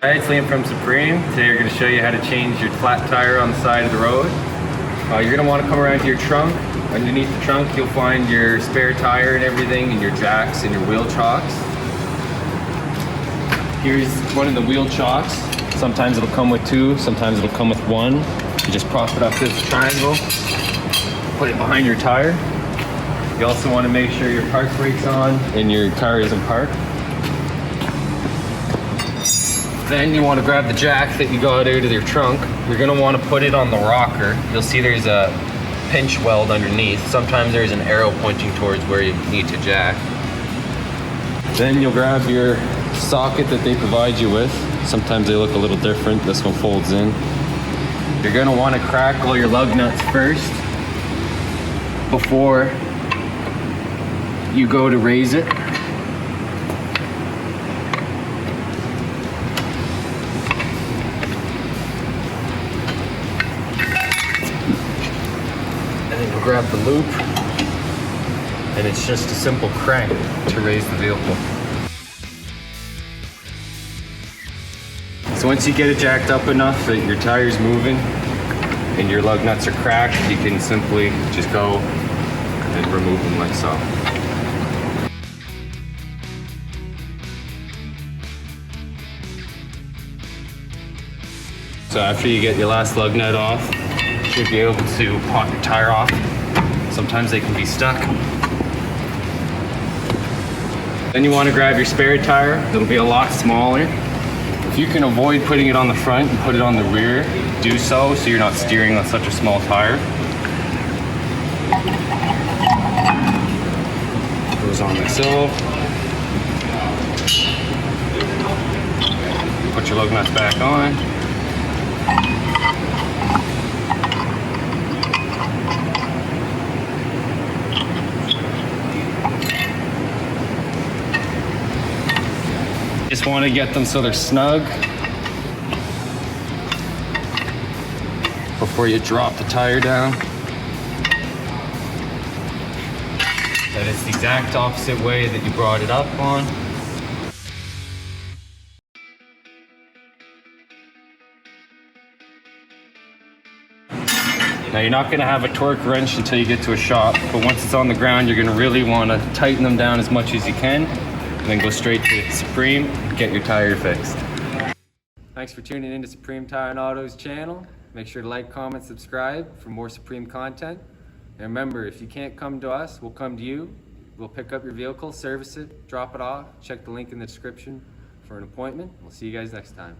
Hi, it's Liam from Supreme. Today we're going to show you how to change your flat tire on the side of the road. You're going to want to come around to your trunk. Underneath the trunk you'll find your spare tire and everything, and your jacks and your wheel chocks. Here's one of the wheel chocks. Sometimes it'll come with two, sometimes it'll come with one. You just prop it up this triangle, put it behind your tire. You also want to make sure your park brake's on and your tire isn't parked. Then you want to grab the jack that you got out of your trunk. You're going to want to put it on the rocker. You'll see there's a pinch weld underneath. Sometimes there's an arrow pointing towards where you need to jack. Then you'll grab your socket that they provide you with. Sometimes they look a little different. This one folds in. You're going to want to crack all your lug nuts first before you go to raise it. And then you'll grab the loop, and it's just a simple crank to raise the vehicle. So once you get it jacked up enough that your tire's moving and your lug nuts are cracked, you can simply just go and remove them like so. So after you get your last lug nut off, you should be able to pop your tire off. Sometimes they can be stuck. Then you want to grab your spare tire. It'll be a lot smaller. If you can avoid putting it on the front and put it on the rear, do so you're not steering on such a small tire. Goes on like so. Put your lug nuts back on. Just want to get them so they're snug before you drop the tire down. That is the exact opposite way that you brought it up on. Now you're not going to have a torque wrench until you get to a shop, but once it's on the ground you're going to really want to tighten them down as much as you can, and then go straight to Supreme and get your tire fixed. Thanks for tuning into Supreme Tire and Auto's channel. Make sure to like, comment, subscribe for more Supreme content. And remember, if you can't come to us, we'll come to you. We'll pick up your vehicle, service it, drop it off. Check the link in the description for an appointment. We'll see you guys next time.